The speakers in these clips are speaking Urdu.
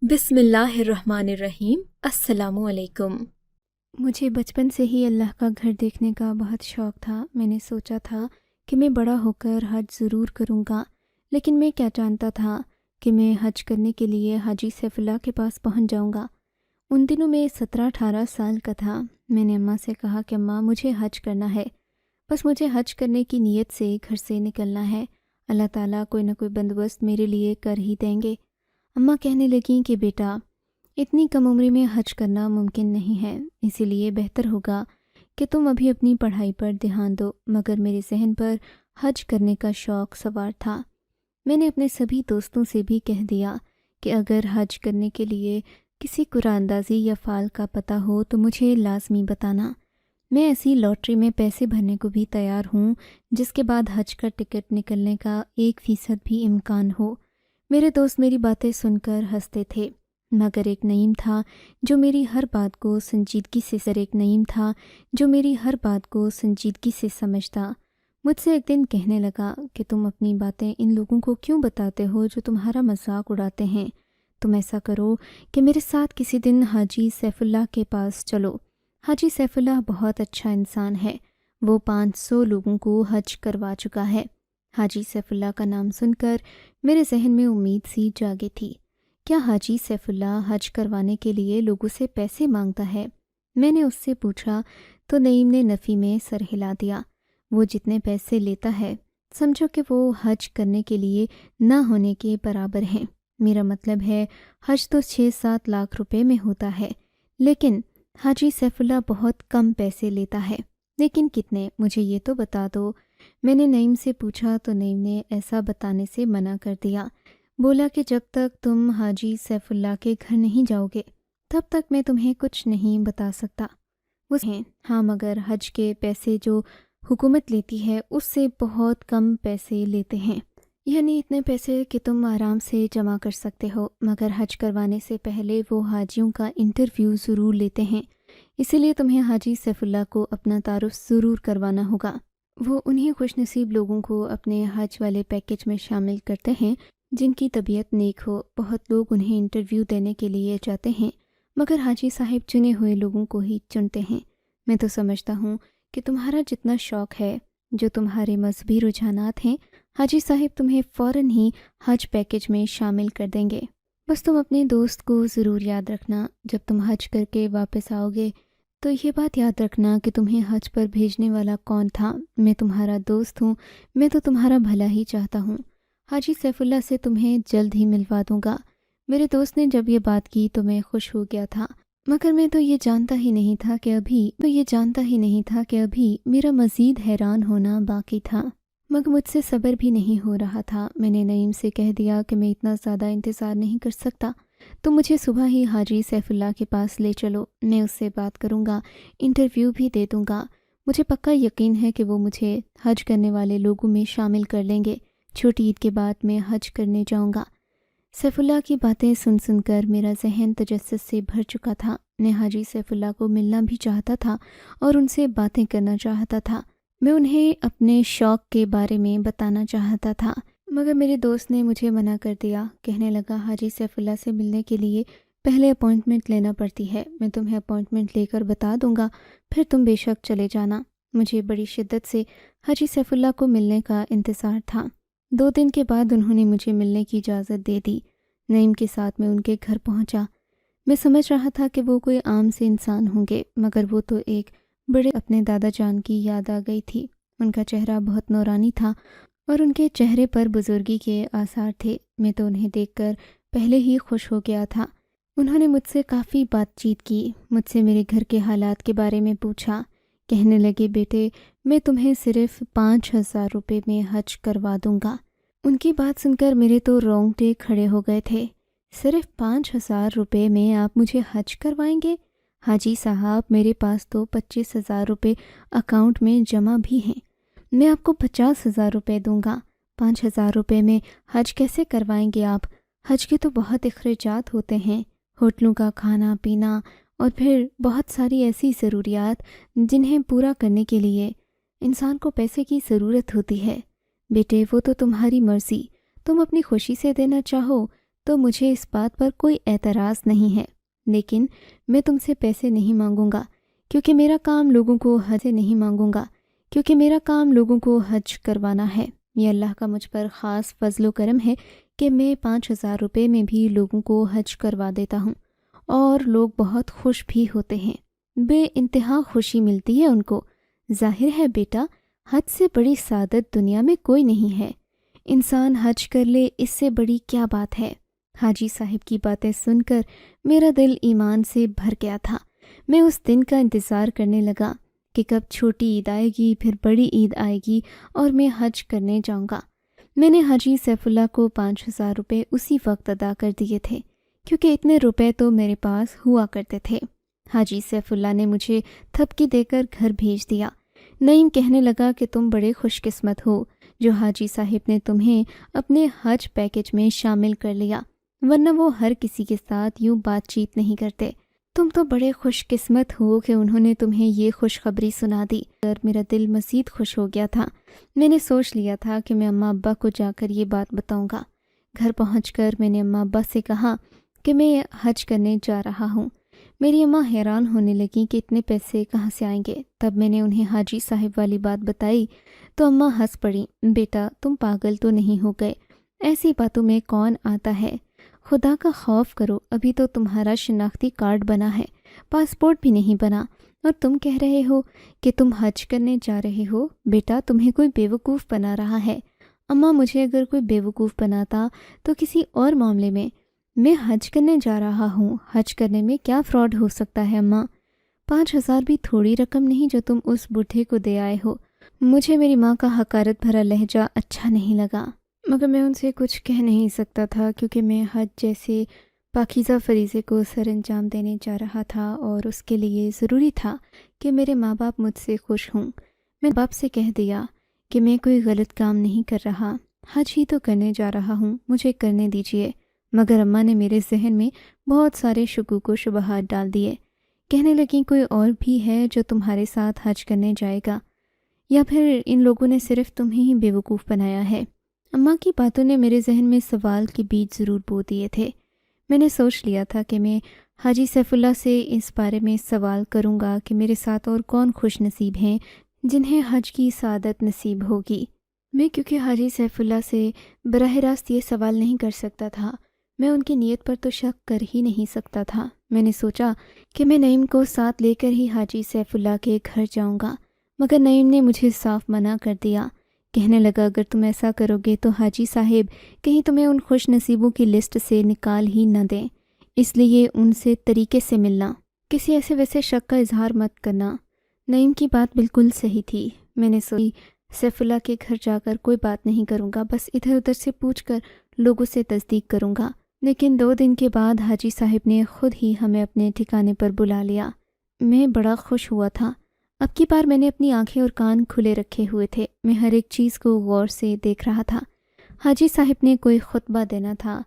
بسم اللہ الرحمن الرحیم۔ السلام علیکم۔ مجھے بچپن سے ہی اللہ کا گھر دیکھنے کا بہت شوق تھا۔ میں نے سوچا تھا کہ میں بڑا ہو کر حج ضرور کروں گا، لیکن میں کیا جانتا تھا کہ میں حج کرنے کے لیے حاجی سیف اللہ کے پاس پہنچ جاؤں گا۔ ان دنوں میں 17-18 سال کا تھا۔ میں نے اماں سے کہا کہ اماں مجھے حج کرنا ہے، بس مجھے حج کرنے کی نیت سے گھر سے نکلنا ہے، اللہ تعالیٰ کوئی نہ کوئی بندوبست میرے لیے کر ہی دیں گے۔ اماں کہنے لگیں کہ بیٹا، اتنی کم عمری میں حج کرنا ممکن نہیں ہے، اسی لیے بہتر ہوگا کہ تم ابھی اپنی پڑھائی پر دھیان دو۔ مگر میرے ذہن پر حج کرنے کا شوق سوار تھا۔ میں نے اپنے سبھی دوستوں سے بھی کہہ دیا کہ اگر حج کرنے کے لیے کسی قرآن اندازی یا فعال کا پتہ ہو تو مجھے لازمی بتانا۔ میں ایسی لاٹری میں پیسے بھرنے کو بھی تیار ہوں جس کے بعد حج کا ٹکٹ نکلنے کا 1% بھی امکان ہو۔ میرے دوست میری باتیں سن کر ہنستے تھے، مگر ایک نعیم تھا جو میری ہر بات کو سنجیدگی سے سمجھتا۔ مجھ سے ایک دن کہنے لگا کہ تم اپنی باتیں ان لوگوں کو کیوں بتاتے ہو جو تمہارا مذاق اڑاتے ہیں؟ تم ایسا کرو کہ میرے ساتھ کسی دن حاجی سیف اللہ کے پاس چلو۔ حاجی سیف اللہ بہت اچھا انسان ہے، وہ 500 لوگوں کو حج کروا چکا ہے۔ حاجی سیف اللہ کا نام سن کر میرے ذہن میں امید سی جاگی تھی۔ کیا حاجی سیف اللہ حج کروانے کے لیے لوگوں سے پیسے مانگتا ہے؟ میں نے اس سے پوچھا تو نعیم نے نفی میں سر ہلا دیا۔ وہ جتنے پیسے لیتا ہے سمجھو کہ وہ حج کرنے کے لیے نہ ہونے کے برابر ہیں۔ میرا مطلب ہے حج تو 6-7 لاکھ روپے میں ہوتا ہے، لیکن حاجی سیف اللہ بہت کم پیسے لیتا ہے۔ لیکن کتنے؟ مجھے یہ تو بتا دو۔ میں نے نعیم سے پوچھا تو نعیم نے ایسا بتانے سے منع کر دیا۔ بولا کہ جب تک تم حاجی سیف اللہ کے گھر نہیں جاؤ گے تب تک میں تمہیں کچھ نہیں بتا سکتا۔ وہ ہیں ہاں، مگر حج کے پیسے جو حکومت لیتی ہے اس سے بہت کم پیسے لیتے ہیں، یعنی اتنے پیسے کہ تم آرام سے جمع کر سکتے ہو، مگر حج کروانے سے پہلے وہ حاجیوں کا انٹرویو ضرور لیتے ہیں، اسی لیے تمہیں حاجی سیف اللہ کو اپنا تعارف ضرور کروانا ہوگا۔ وہ انہی خوش نصیب لوگوں کو اپنے حج والے پیکج میں شامل کرتے ہیں جن کی طبیعت نیک ہو۔ بہت لوگ انہیں انٹرویو دینے کے لیے جاتے ہیں، مگر حاجی صاحب چنے ہوئے لوگوں کو ہی چنتے ہیں۔ میں تو سمجھتا ہوں کہ تمہارا جتنا شوق ہے، جو تمہارے مذہبی رجحانات ہیں، حاجی صاحب تمہیں فوراً ہی حج پیکج میں شامل کر دیں گے۔ بس تم اپنے دوست کو ضرور یاد رکھنا، جب تم حج کر کے واپس آؤ گے تو یہ بات یاد رکھنا کہ تمہیں حج پر بھیجنے والا کون تھا۔ میں تمہارا دوست ہوں، میں تو تمہارا بھلا ہی چاہتا ہوں۔ حاجی سیف اللہ سے تمہیں جلد ہی ملوا دوں گا۔ میرے دوست نے جب یہ بات کی تو میں خوش ہو گیا تھا، مگر میں تو یہ جانتا ہی نہیں تھا کہ ابھی میرا مزید حیران ہونا باقی تھا، مگر مجھ سے صبر بھی نہیں ہو رہا تھا۔ میں نے نعیم سے کہہ دیا کہ میں اتنا زیادہ انتظار نہیں کر سکتا، تو مجھے صبح ہی حاجی سیف اللہ کے پاس لے چلو، میں اس سے بات کروں گا، انٹرویو بھی دے دوں گا۔ مجھے پکا یقین ہے کہ وہ مجھے حج کرنے والے لوگوں میں شامل کر لیں گے۔ چھوٹی عید کے بعد میں حج کرنے جاؤں گا۔ سیف اللہ کی باتیں سن کر میرا ذہن تجسس سے بھر چکا تھا۔ میں حاجی سیف اللہ کو ملنا بھی چاہتا تھا اور ان سے باتیں کرنا چاہتا تھا۔ میں انہیں اپنے شوق کے بارے میں بتانا چاہتا تھا، مگر میرے دوست نے مجھے منع کر دیا۔ کہنے لگا حاجی سیف اللہ سے ملنے کے لیے پہلے اپائنٹمنٹ لینا پڑتی ہے، میں تمہیں اپائنٹمنٹ لے کر بتا دوں گا، پھر تم بے شک چلے جانا۔ مجھے بڑی شدت سے حاجی سیف اللہ کو ملنے کا انتظار تھا۔ 2 دن کے بعد انہوں نے مجھے ملنے کی اجازت دے دی۔ نعیم کے ساتھ میں ان کے گھر پہنچا۔ میں سمجھ رہا تھا کہ وہ کوئی عام سے انسان ہوں گے، مگر وہ تو ایک بڑے اپنے دادا جان کی یاد آ گئی تھی۔ ان کا چہرہ بہت نورانی تھا اور ان کے چہرے پر بزرگی کے آثار تھے۔ میں تو انہیں دیکھ کر پہلے ہی خوش ہو گیا تھا۔ انہوں نے مجھ سے کافی بات چیت کی، مجھ سے میرے گھر کے حالات کے بارے میں پوچھا۔ کہنے لگے بیٹے، میں تمہیں صرف 5,000 روپے میں حج کروا دوں گا۔ ان کی بات سن کر میرے تو رونگٹے کھڑے ہو گئے تھے۔ صرف 5,000 روپے میں آپ مجھے حج کروائیں گے؟ حاجی صاحب، میرے پاس تو 25,000 روپے اکاؤنٹ میں جمع بھی ہیں، میں آپ کو 50,000 روپے دوں گا۔ 5,000 روپے میں حج کیسے کروائیں گے آپ؟ حج کے تو بہت اخراجات ہوتے ہیں، ہوٹلوں کا کھانا پینا اور پھر بہت ساری ایسی ضروریات جنہیں پورا کرنے کے لیے انسان کو پیسے کی ضرورت ہوتی ہے۔ بیٹے، وہ تو تمہاری مرضی، تم اپنی خوشی سے دینا چاہو تو مجھے اس بات پر کوئی اعتراض نہیں ہے، لیکن میں تم سے پیسے نہیں مانگوں گا، کیونکہ میرا کام لوگوں کو حج سے نہیں مانگوں گا، کیونکہ میرا کام لوگوں کو حج کروانا ہے۔ یہ اللہ کا مجھ پر خاص فضل و کرم ہے کہ میں 5,000 روپے میں بھی لوگوں کو حج کروا دیتا ہوں، اور لوگ بہت خوش بھی ہوتے ہیں، بے انتہا خوشی ملتی ہے ان کو۔ ظاہر ہے بیٹا، حج سے بڑی سعادت دنیا میں کوئی نہیں ہے۔ انسان حج کر لے، اس سے بڑی کیا بات ہے؟ حاجی صاحب کی باتیں سن کر میرا دل ایمان سے بھر گیا تھا۔ میں اس دن کا انتظار کرنے لگا کہ کب چھوٹی عید آئے گی، پھر بڑی عید آئے گی اور میں حج کرنے جاؤں گا۔ میں نے حاجی سیف اللہ کو 5,000 روپے اسی وقت ادا کر دیے تھے، کیونکہ اتنے روپے تو میرے پاس ہوا کرتے تھے۔ حاجی سیف اللہ نے مجھے تھپکی دے کر گھر بھیج دیا۔ نعیم کہنے لگا کہ تم بڑے خوش قسمت ہو جو حاجی صاحب نے تمہیں اپنے حج پیکج میں شامل کر لیا، ورنہ وہ ہر کسی کے ساتھ یوں بات چیت نہیں کرتے۔ تم تو بڑے خوش قسمت ہو کہ انہوں نے تمہیں یہ خوشخبری سنا دی۔ اور میرا دل مزید خوش ہو گیا تھا۔ میں نے سوچ لیا تھا کہ میں اماں ابا کو جا کر یہ بات بتاؤں گا۔ گھر پہنچ کر میں نے اماں ابا سے کہا کہ میں حج کرنے جا رہا ہوں۔ میری اماں حیران ہونے لگیں کہ اتنے پیسے کہاں سے آئیں گے۔ تب میں نے انہیں حاجی صاحب والی بات بتائی تو اماں ہنس پڑیں۔ بیٹا، تم پاگل تو نہیں ہو گئے؟ ایسی باتوں میں کون آتا ہے؟ خدا کا خوف کرو، ابھی تو تمہارا شناختی کارڈ بنا ہے، پاسپورٹ بھی نہیں بنا، اور تم کہہ رہے ہو کہ تم حج کرنے جا رہے ہو۔ بیٹا، تمہیں کوئی بیوقوف بنا رہا ہے۔ اماں، مجھے اگر کوئی بیوقوف بناتا تو کسی اور معاملے میں حج کرنے جا رہا ہوں۔ حج کرنے میں کیا فراڈ ہو سکتا ہے اماں؟ 5,000 بھی تھوڑی رقم نہیں جو تم اس بڈھے کو دے آئے ہو۔ مجھے میری ماں کا حقارت بھرا لہجہ اچھا نہیں لگا، مگر میں ان سے کچھ کہہ نہیں سکتا تھا، کیونکہ میں حج جیسے پاکیزہ فریضے کو سر انجام دینے جا رہا تھا، اور اس کے لیے ضروری تھا کہ میرے ماں باپ مجھ سے خوش ہوں۔ میں باپ سے کہہ دیا کہ میں کوئی غلط کام نہیں کر رہا، حج ہی تو کرنے جا رہا ہوں، مجھے کرنے دیجیے۔ مگر اماں نے میرے ذہن میں بہت سارے شکوک و شبہات ڈال دیے۔ کہنے لگیں کوئی اور بھی ہے جو تمہارے ساتھ حج کرنے جائے گا، یا پھر ان لوگوں نے صرف تمہیں ہی بیوقوف بنایا ہے؟ اماں کی باتوں نے میرے ذہن میں سوال کے بیج ضرور بو دیے تھے۔ میں نے سوچ لیا تھا کہ میں حاجی سیف اللہ سے اس بارے میں سوال کروں گا کہ میرے ساتھ اور کون خوش نصیب ہیں جنہیں حج کی سعادت نصیب ہوگی۔ میں کیونکہ حاجی سیف اللہ سے براہ راست یہ سوال نہیں کر سکتا تھا، میں ان کی نیت پر تو شک کر ہی نہیں سکتا تھا۔ میں نے سوچا کہ میں نعیم کو ساتھ لے کر ہی حاجی سیف اللہ کے گھر جاؤں گا، مگر نعیم نے مجھے صاف منع کر دیا۔ کہنے لگا اگر تم ایسا کرو گے تو حاجی صاحب کہیں تمہیں ان خوش نصیبوں کی لسٹ سے نکال ہی نہ دیں، اس لیے ان سے طریقے سے ملنا، کسی ایسے ویسے شک کا اظہار مت کرنا۔ نعیم کی بات بالکل صحیح تھی۔ میں نے سوچی سیف اللہ کے گھر جا کر کوئی بات نہیں کروں گا، بس ادھر ادھر سے پوچھ کر لوگوں سے تصدیق کروں گا۔ لیکن 2 دن کے بعد حاجی صاحب نے خود ہی ہمیں اپنے ٹھکانے پر بلا لیا۔ میں بڑا خوش ہوا تھا۔ اب کی بار میں نے اپنی آنکھیں اور کان کھلے رکھے ہوئے تھے، میں ہر ایک چیز کو غور سے دیکھ رہا تھا۔ حاجی صاحب نے کوئی خطبہ دینا تھا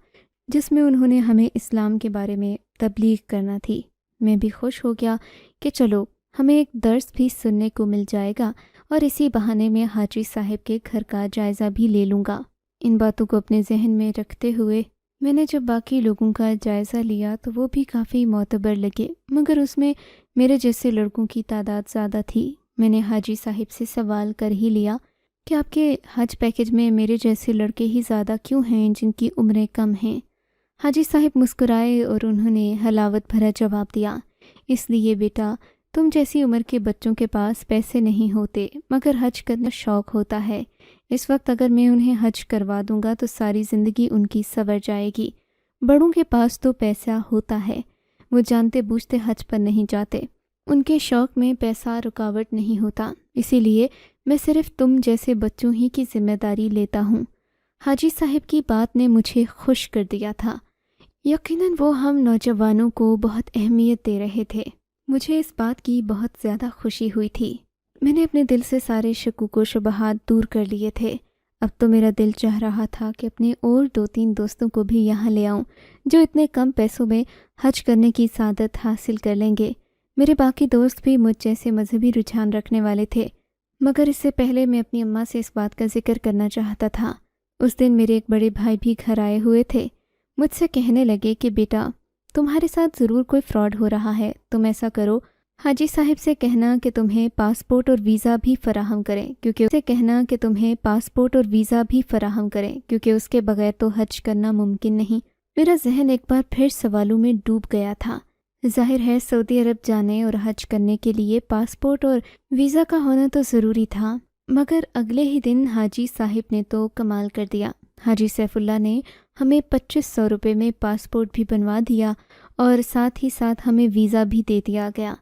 جس میں انہوں نے ہمیں اسلام کے بارے میں تبلیغ کرنا تھی۔ میں بھی خوش ہو گیا کہ چلو ہمیں ایک درس بھی سننے کو مل جائے گا، اور اسی بہانے میں حاجی صاحب کے گھر کا جائزہ بھی لے لوں گا۔ ان باتوں کو اپنے ذہن میں رکھتے ہوئے میں نے جب باقی لوگوں کا جائزہ لیا تو وہ بھی کافی معتبر لگے، مگر اس میں میرے جیسے لڑکوں کی تعداد زیادہ تھی۔ میں نے حاجی صاحب سے سوال کر ہی لیا کہ آپ کے حج پیکج میں میرے جیسے لڑکے ہی زیادہ کیوں ہیں جن کی عمریں کم ہیں؟ حاجی صاحب مسکرائے اور انہوں نے حلاوت بھرا جواب دیا، اس لیے بیٹا تم جیسی عمر کے بچوں کے پاس پیسے نہیں ہوتے، مگر حج کرنا شوق ہوتا ہے۔ اس وقت اگر میں انہیں حج کروا دوں گا تو ساری زندگی ان کی سنور جائے گی۔ بڑوں کے پاس تو پیسہ ہوتا ہے، وہ جانتے بوجھتے حج پر نہیں جاتے، ان کے شوق میں پیسہ رکاوٹ نہیں ہوتا، اسی لیے میں صرف تم جیسے بچوں ہی کی ذمہ داری لیتا ہوں۔ حاجی صاحب کی بات نے مجھے خوش کر دیا تھا۔ یقیناً وہ ہم نوجوانوں کو بہت اہمیت دے رہے تھے۔ مجھے اس بات کی بہت زیادہ خوشی ہوئی تھی۔ میں نے اپنے دل سے سارے شکوک و شبہات دور کر لیے تھے۔ اب تو میرا دل چاہ رہا تھا کہ اپنے اور 2-3 دوستوں کو بھی یہاں لے آؤں جو اتنے کم پیسوں میں حج کرنے کی سعادت حاصل کر لیں گے۔ میرے باقی دوست بھی مجھ جیسے مذہبی رجحان رکھنے والے تھے، مگر اس سے پہلے میں اپنی اماں سے اس بات کا ذکر کرنا چاہتا تھا۔ اس دن میرے ایک بڑے بھائی بھی گھر آئے ہوئے تھے۔ مجھ سے کہنے لگے کہ بیٹا تمہارے ساتھ ضرور کوئی فراڈ ہو رہا ہے، تم ایسا کرو حاجی صاحب سے کہنا کہ تمہیں پاسپورٹ اور ویزا بھی فراہم کریں، کیونکہ اس کے بغیر تو حج کرنا ممکن نہیں۔ میرا ذہن ایک بار پھر سوالوں میں ڈوب گیا تھا۔ ظاہر ہے سعودی عرب جانے اور حج کرنے کے لیے پاسپورٹ اور ویزا کا ہونا تو ضروری تھا، مگر اگلے ہی دن حاجی صاحب نے تو کمال کر دیا۔ حاجی سیف اللہ نے ہمیں 2500 روپے میں پاسپورٹ بھی بنوا دیا اور ساتھ ہی ساتھ ہمیں ویزا بھی دے دیا گیا۔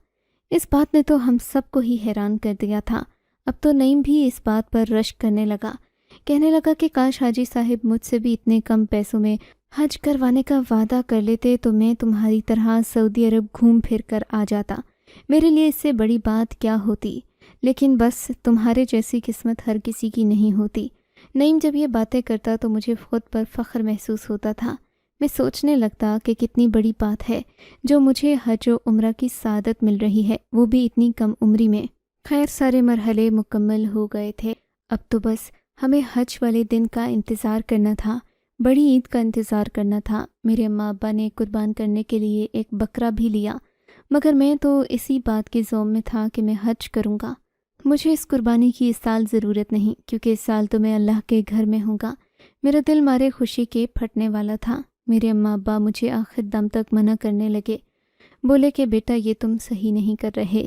اس بات نے تو ہم سب کو ہی حیران کر دیا تھا۔ اب تو نعیم بھی اس بات پر رشک کرنے لگا، کہنے لگا کہ کاش حاجی صاحب مجھ سے بھی اتنے کم پیسوں میں حج کروانے کا وعدہ کر لیتے تو میں تمہاری طرح سعودی عرب گھوم پھر کر آ جاتا، میرے لیے اس سے بڑی بات کیا ہوتی، لیکن بس تمہارے جیسی قسمت ہر کسی کی نہیں ہوتی۔ نعیم جب یہ باتیں کرتا تو مجھے خود پر فخر محسوس ہوتا تھا۔ میں سوچنے لگتا کہ کتنی بڑی بات ہے جو مجھے حج و عمرہ کی سعادت مل رہی ہے، وہ بھی اتنی کم عمری میں۔ خیر سارے مرحلے مکمل ہو گئے تھے، اب تو بس ہمیں حج والے دن کا انتظار کرنا تھا، بڑی عید کا انتظار کرنا تھا۔ میرے اماں ابا نے قربان کرنے کے لیے ایک بکرا بھی لیا، مگر میں تو اسی بات کے ذوم میں تھا کہ میں حج کروں گا۔ مجھے اس قربانی کی اس سال ضرورت نہیں، کیونکہ اس سال تو میں اللہ کے گھر میں ہوں گا۔ میرا دل مارے خوشی کے پھٹنے والا تھا۔ میرے اماں ابا مجھے آخر دم تک منع کرنے لگے، بولے کہ بیٹا یہ تم صحیح نہیں کر رہے،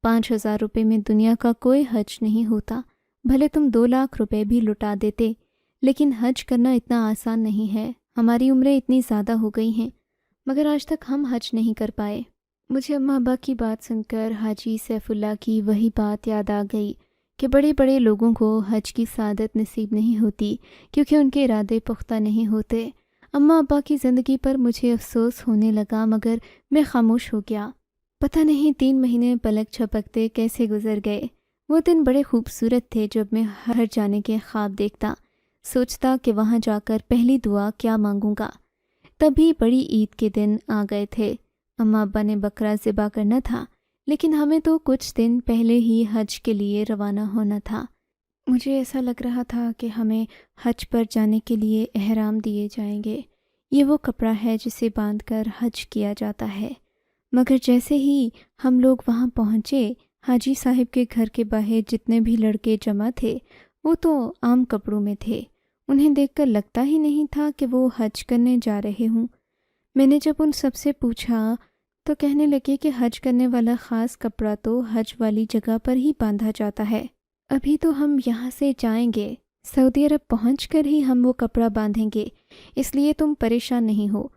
5000 روپے میں دنیا کا کوئی حج نہیں ہوتا، بھلے تم 2 لاکھ روپے بھی لٹا دیتے، لیکن حج کرنا اتنا آسان نہیں ہے، ہماری عمریں اتنی زیادہ ہو گئی ہیں، مگر آج تک ہم حج نہیں کر پائے۔ مجھے اماں ابا کی بات سن کر حاجی سیف اللہ کی وہی بات یاد آ گئی کہ بڑے بڑے لوگوں کو حج کی سعادت نصیب نہیں ہوتی کیونکہ ان کے ارادے پختہ نہیں ہوتے۔ اماں ابا کی زندگی پر مجھے افسوس ہونے لگا، مگر میں خاموش ہو گیا۔ پتہ نہیں 3 مہینے پلک جھپکتے کیسے گزر گئے۔ وہ دن بڑے خوبصورت تھے جب میں ہر جانے کے خواب دیکھتا، سوچتا کہ وہاں جا کر پہلی دعا کیا مانگوں گا۔ تبھی بڑی عید کے دن آ گئے تھے۔ اماں ابا نے بکرا ذبح کرنا تھا، لیکن ہمیں تو کچھ دن پہلے ہی حج کے لیے روانہ ہونا تھا۔ مجھے ایسا لگ رہا تھا کہ ہمیں حج پر جانے کے لیے احرام دیے جائیں گے۔ یہ وہ کپڑا ہے جسے باندھ کر حج کیا جاتا ہے، مگر جیسے ہی ہم لوگ وہاں پہنچے، حاجی صاحب کے گھر کے باہر جتنے بھی لڑکے جمع تھے وہ تو عام کپڑوں میں تھے، انہیں دیکھ کر لگتا ہی نہیں تھا کہ وہ حج کرنے جا رہے ہوں۔ میں نے جب ان سب سے پوچھا تو کہنے لگے کہ حج کرنے والا خاص کپڑا تو حج والی جگہ پر ہی باندھا جاتا ہے، ابھی تو ہم یہاں سے جائیں گے، سعودی عرب پہنچ کر ہی ہم وہ کپڑا باندھیں گے، اس لیے تم پریشان نہیں ہو۔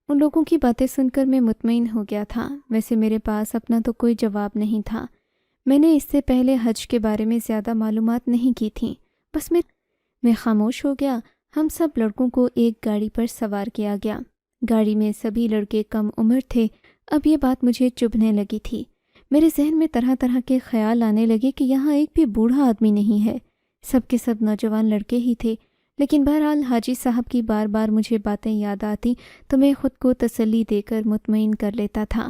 ان لوگوں کی باتیں سن کر میں مطمئن ہو گیا تھا۔ ویسے میرے پاس اپنا تو کوئی جواب نہیں تھا، میں نے اس سے پہلے حج کے بارے میں زیادہ معلومات نہیں کی تھیں، بس میں خاموش ہو گیا۔ ہم سب لڑکوں کو ایک گاڑی پر سوار کیا گیا، گاڑی میں سبھی لڑکے کم عمر تھے۔ اب یہ بات مجھے چبھنے لگی تھی، میرے ذہن میں طرح طرح کے خیال آنے لگے کہ یہاں ایک بھی بوڑھا آدمی نہیں ہے، سب کے سب نوجوان لڑکے ہی تھے۔ لیکن بہرحال حاجی صاحب کی بار بار مجھے باتیں یاد آتی تو میں خود کو تسلی دے کر مطمئن کر لیتا تھا۔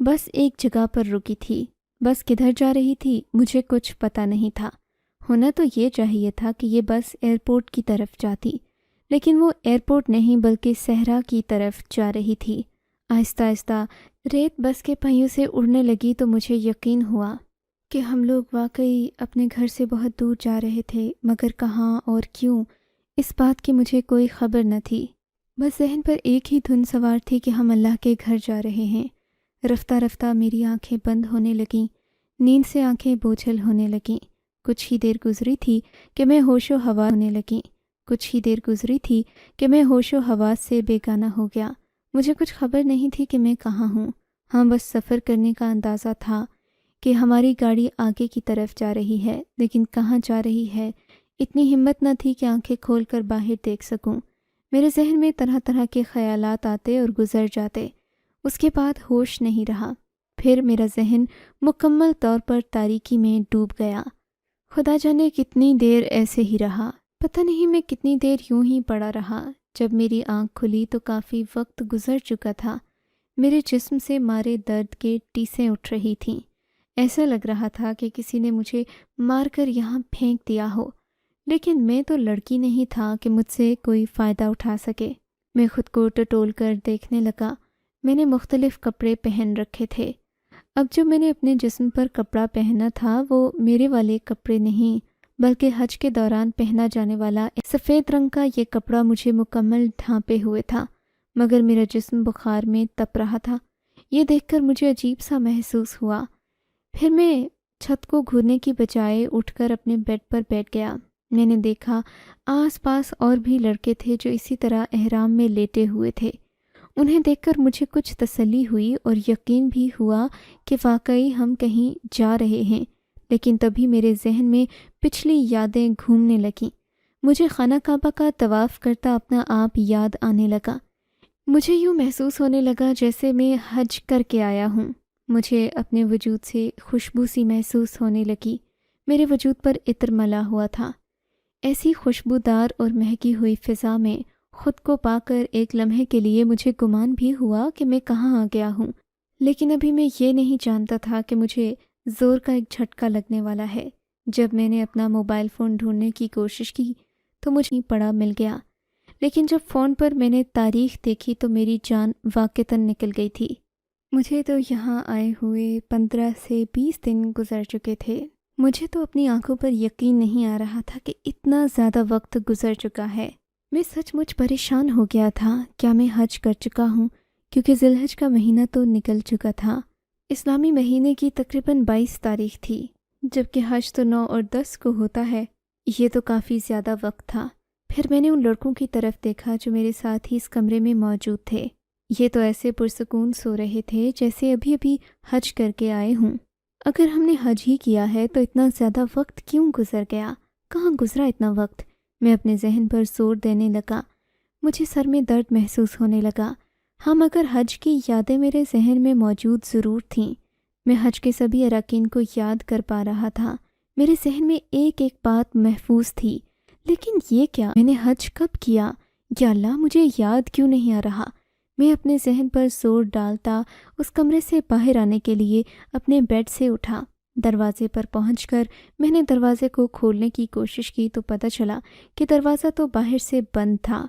بس ایک جگہ پر رکی تھی، بس کدھر جا رہی تھی مجھے کچھ پتہ نہیں تھا۔ ہونا تو یہ چاہیے تھا کہ یہ بس ایئرپورٹ کی طرف جاتی، لیکن وہ ایئرپورٹ نہیں بلکہ صحرا کی طرف جا رہی تھی۔ آہستہ آہستہ ریت بس کے پہیوں سے اڑنے لگی تو مجھے یقین ہوا کہ ہم لوگ واقعی اپنے گھر سے بہت دور جا رہے تھے، مگر کہاں اور کیوں اس بات کی مجھے کوئی خبر نہ تھی۔ بس ذہن پر ایک ہی دھن سوار تھی کہ ہم اللہ کے گھر جا رہے ہیں۔ رفتہ رفتہ میری آنکھیں بند ہونے لگیں، نیند سے آنکھیں بوجھل ہونے لگیں۔ کچھ ہی دیر گزری تھی کہ میں ہوش و حواس سے بیگانہ ہو گیا۔ مجھے کچھ خبر نہیں تھی کہ میں کہاں ہوں۔ ہاں بس سفر کرنے کا اندازہ تھا کہ ہماری گاڑی آگے کی طرف جا رہی ہے، لیکن کہاں جا رہی ہے اتنی ہمت نہ تھی کہ آنکھیں کھول کر باہر دیکھ سکوں۔ میرے ذہن میں طرح طرح کے خیالات آتے اور گزر جاتے، اس کے بعد ہوش نہیں رہا۔ پھر میرا ذہن مکمل طور پر تاریکی میں ڈوب گیا۔ خدا جانے کتنی دیر ایسے ہی رہا، پتہ نہیں میں کتنی دیر یوں ہی پڑا رہا۔ جب میری آنکھ کھلی تو کافی وقت گزر چکا تھا۔ میرے جسم سے مارے درد کے ٹیسیں اٹھ رہی تھیں، ایسا لگ رہا تھا کہ کسی نے مجھے مار کر یہاں پھینک دیا ہو، لیکن میں تو لڑکی نہیں تھا کہ مجھ سے کوئی فائدہ اٹھا سکے۔ میں خود کو ٹٹول کر دیکھنے لگا۔ میں نے مختلف کپڑے پہن رکھے تھے۔ اب جو میں نے اپنے جسم پر کپڑا پہنا تھا وہ میرے والے کپڑے نہیں، بلکہ حج کے دوران پہنا جانے والا سفید رنگ کا یہ کپڑا مجھے مکمل ڈھانپے ہوئے تھا، مگر میرا جسم بخار میں تپ رہا تھا۔ یہ دیکھ کر مجھے عجیب سا محسوس ہوا۔ پھر میں چھت کو گھورنے کی بجائے اٹھ کر اپنے بیڈ پر بیٹھ گیا۔ میں نے دیکھا آس پاس اور بھی لڑکے تھے جو اسی طرح احرام میں لیٹے ہوئے تھے۔ انہیں دیکھ کر مجھے کچھ تسلی ہوئی اور یقین بھی ہوا کہ واقعی ہم کہیں جا رہے ہیں، لیکن تبھی میرے ذہن میں پچھلی یادیں گھومنے لگیں۔ مجھے خانہ کعبہ کا طواف کرتا اپنا آپ یاد آنے لگا۔ مجھے یوں محسوس ہونے لگا جیسے میں حج کر کے آیا ہوں۔ مجھے اپنے وجود سے خوشبو سی محسوس ہونے لگی۔ میرے وجود پر عطر ملا ہوا تھا۔ ایسی خوشبودار اور مہکی ہوئی فضا میں خود کو پا کر ایک لمحے کے لیے مجھے گمان بھی ہوا کہ میں کہاں آ گیا ہوں، لیکن ابھی میں یہ نہیں جانتا تھا کہ مجھے زور کا ایک جھٹکا لگنے والا ہے۔ جب میں نے اپنا موبائل فون ڈھونڈنے کی کوشش کی تو مجھے پڑا مل گیا، لیکن جب فون پر میں نے تاریخ دیکھی تو میری جان واقعتاً نکل گئی تھی۔ مجھے تو یہاں آئے ہوئے 15 سے 20 دن گزر چکے تھے۔ مجھے تو اپنی آنکھوں پر یقین نہیں آ رہا تھا کہ اتنا زیادہ وقت گزر چکا ہے۔ میں سچ مچ پریشان ہو گیا تھا۔ کیا میں حج کر چکا ہوں؟ کیونکہ ذی الحج کا مہینہ تو نکل چکا تھا۔ اسلامی مہینے کی تقریباً 22 تاریخ تھی، جبکہ حج تو 9 اور 10 کو ہوتا ہے۔ یہ تو کافی زیادہ وقت تھا۔ پھر میں نے ان لڑکوں کی طرف دیکھا جو میرے ساتھ ہی اس کمرے میں موجود تھے۔ یہ تو ایسے پرسکون سو رہے تھے جیسے ابھی ابھی حج کر کے آئے ہوں۔ اگر ہم نے حج ہی کیا ہے تو اتنا زیادہ وقت کیوں گزر گیا؟ کہاں گزرا اتنا وقت؟ میں اپنے ذہن پر زور دینے لگا۔ مجھے سر میں درد محسوس ہونے لگا۔ ہاں، مگر حج کی یادیں میرے ذہن میں موجود ضرور تھیں۔ میں حج کے سبھی اراکین کو یاد کر پا رہا تھا۔ میرے ذہن میں ایک ایک بات محفوظ تھی، لیکن یہ کیا؟ میں نے حج کب کیا؟ یا اللہ، مجھے یاد کیوں نہیں آ رہا؟ میں اپنے ذہن پر زور ڈالتا اس کمرے سے باہر آنے کے لیے اپنے بیڈ سے اٹھا۔ دروازے پر پہنچ کر میں نے دروازے کو کھولنے کی کوشش کی تو پتہ چلا کہ دروازہ تو باہر سے بند تھا۔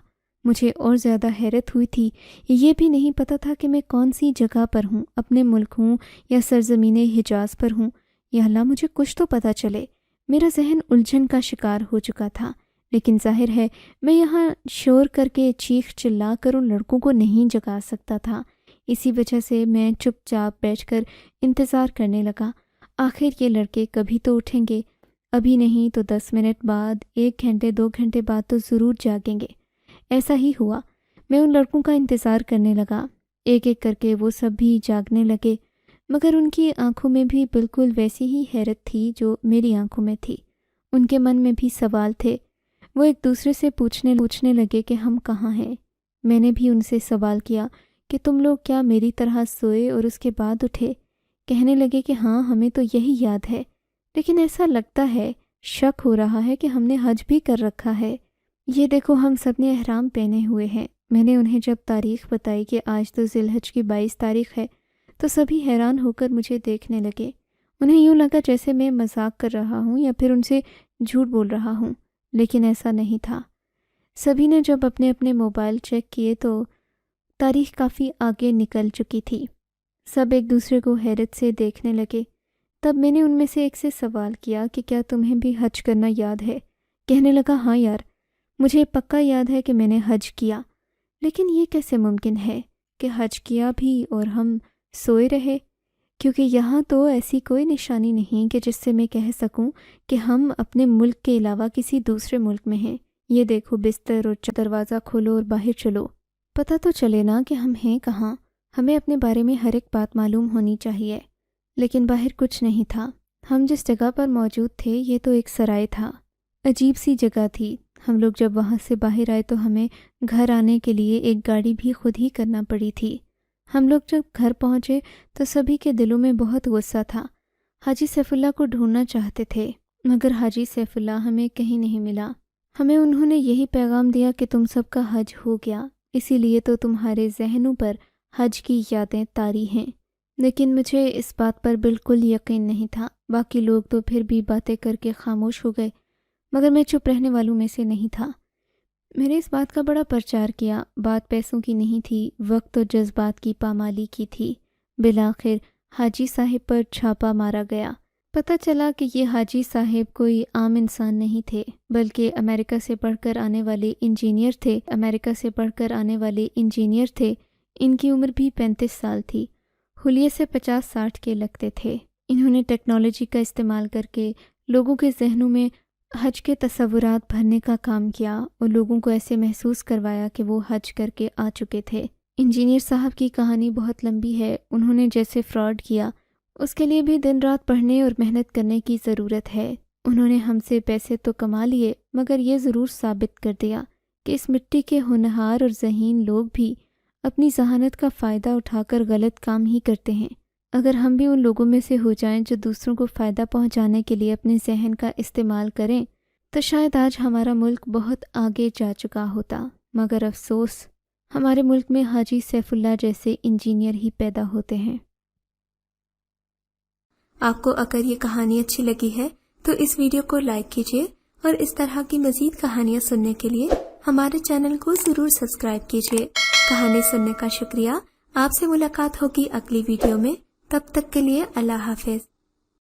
مجھے اور زیادہ حیرت ہوئی تھی۔ یہ بھی نہیں پتہ تھا کہ میں کون سی جگہ پر ہوں، اپنے ملک ہوں یا سرزمین حجاز پر ہوں۔ یا اللہ، مجھے کچھ تو پتہ چلے۔ میرا ذہن الجھن کا شکار ہو چکا تھا، لیکن ظاہر ہے میں یہاں شور کر کے چیخ چلا کر ان لڑکوں کو نہیں جگا سکتا تھا۔ اسی وجہ سے میں چپ چاپ بیٹھ کر انتظار کرنے لگا۔ آخر یہ لڑکے کبھی تو اٹھیں گے، ابھی نہیں تو 10 منٹ بعد، 1 گھنٹے 2 گھنٹے بعد تو ضرور جاگیں گے۔ ایسا ہی ہوا۔ میں ان لڑکوں کا انتظار کرنے لگا۔ ایک ایک کر کے وہ سب بھی جاگنے لگے، مگر ان کی آنکھوں میں بھی بالکل ویسی ہی حیرت تھی جو میری آنکھوں میں تھی۔ ان کے من میں بھی سوال تھے۔ وہ ایک دوسرے سے پوچھنے لگے کہ ہم کہاں ہیں۔ میں نے بھی ان سے سوال کیا کہ تم لوگ کیا میری طرح سوئے اور اس کے بعد اٹھے؟ کہنے لگے کہ ہاں، ہمیں تو یہی یاد ہے، لیکن ایسا لگتا ہے، شک ہو رہا ہے کہ ہم نے حج بھی کر رکھا ہے۔ یہ دیکھو، ہم سب نے احرام پہنے ہوئے ہیں۔ میں نے انہیں جب تاریخ بتائی کہ آج تو ذی الحج کی 22 تاریخ ہے تو سبھی حیران ہو کر مجھے دیکھنے لگے۔ انہیں یوں لگا جیسے میں مذاق کر رہا ہوں یا پھر ان سے جھوٹ بول رہا ہوں، لیکن ایسا نہیں تھا۔ سبھی نے جب اپنے اپنے موبائل چیک کیے تو تاریخ کافی آگے نکل چکی تھی۔ سب ایک دوسرے کو حیرت سے دیکھنے لگے۔ تب میں نے ان میں سے ایک سے سوال کیا کہ کیا تمہیں بھی حج کرنا یاد ہے؟ کہنے لگا ہاں یار، مجھے پکا یاد ہے کہ میں نے حج کیا، لیکن یہ کیسے ممکن ہے کہ حج کیا بھی اور ہم سوئے رہے؟ کیونکہ یہاں تو ایسی کوئی نشانی نہیں کہ جس سے میں کہہ سکوں کہ ہم اپنے ملک کے علاوہ کسی دوسرے ملک میں ہیں۔ یہ دیکھو، بستر اور دروازہ کھولو اور باہر چلو، پتہ تو چلے نا کہ ہم ہیں کہاں۔ ہمیں اپنے بارے میں ہر ایک بات معلوم ہونی چاہیے۔ لیکن باہر کچھ نہیں تھا۔ ہم جس جگہ پر موجود تھے یہ تو ایک سرائے تھا۔ عجیب سی جگہ تھی۔ ہم لوگ جب وہاں سے باہر آئے تو ہمیں گھر آنے کے لیے ایک گاڑی بھی خود ہی کرنا پڑی تھی۔ ہم لوگ جب گھر پہنچے تو سبھی کے دلوں میں بہت غصہ تھا۔ حاجی سیف اللہ کو ڈھونڈنا چاہتے تھے، مگر حاجی سیف اللہ ہمیں کہیں نہیں ملا۔ ہمیں انہوں نے یہی پیغام دیا کہ تم سب کا حج ہو گیا، اسی لیے تو تمہارے ذہنوں پر حج کی یادیں طاری ہیں۔ لیکن مجھے اس بات پر بالکل یقین نہیں تھا۔ باقی لوگ تو پھر بھی باتیں کر کے خاموش ہو گئے، مگر میں چپ رہنے والوں میں سے نہیں تھا۔ میں نے اس بات کا بڑا پرچار کیا، بات پیسوں کی نہیں تھی، وقت اور جذبات کی پامالی کی تھی۔ بالآخر حاجی صاحب پر چھاپا مارا گیا۔ پتہ چلا کہ یہ حاجی صاحب کوئی عام انسان نہیں تھے، بلکہ امریکہ سے پڑھ کر آنے والے انجینئر تھے۔ ان کی عمر بھی 35 سال تھی، حلیے سے 50-60 کے لگتے تھے۔ انہوں نے ٹیکنالوجی کا استعمال کر کے لوگوں کے ذہنوں میں حج کے تصورات بھرنے کا کام کیا اور لوگوں کو ایسے محسوس کروایا کہ وہ حج کر کے آ چکے تھے۔ انجینئر صاحب کی کہانی بہت لمبی ہے۔ انہوں نے جیسے فراڈ کیا، اس کے لیے بھی دن رات پڑھنے اور محنت کرنے کی ضرورت ہے۔ انہوں نے ہم سے پیسے تو کما لیے، مگر یہ ضرور ثابت کر دیا کہ اس مٹی کے ہونہار اور ذہین لوگ بھی اپنی ذہانت کا فائدہ اٹھا کر غلط کام ہی کرتے ہیں۔ اگر ہم بھی ان لوگوں میں سے ہو جائیں جو دوسروں کو فائدہ پہنچانے کے لیے اپنے ذہن کا استعمال کریں تو شاید آج ہمارا ملک بہت آگے جا چکا ہوتا، مگر افسوس ہمارے ملک میں حاجی سیف اللہ جیسے انجینئر ہی پیدا ہوتے ہیں۔ آپ کو اگر یہ کہانی اچھی لگی ہے تو اس ویڈیو کو لائک کیجیے اور اس طرح کی مزید کہانیاں سننے کے لیے ہمارے چینل کو ضرور سبسکرائب کیجیے۔ کہانی سننے کا شکریہ۔ آپ سے ملاقات ہوگی اگلی ویڈیو میں، تب تک کے لیے اللہ حافظ۔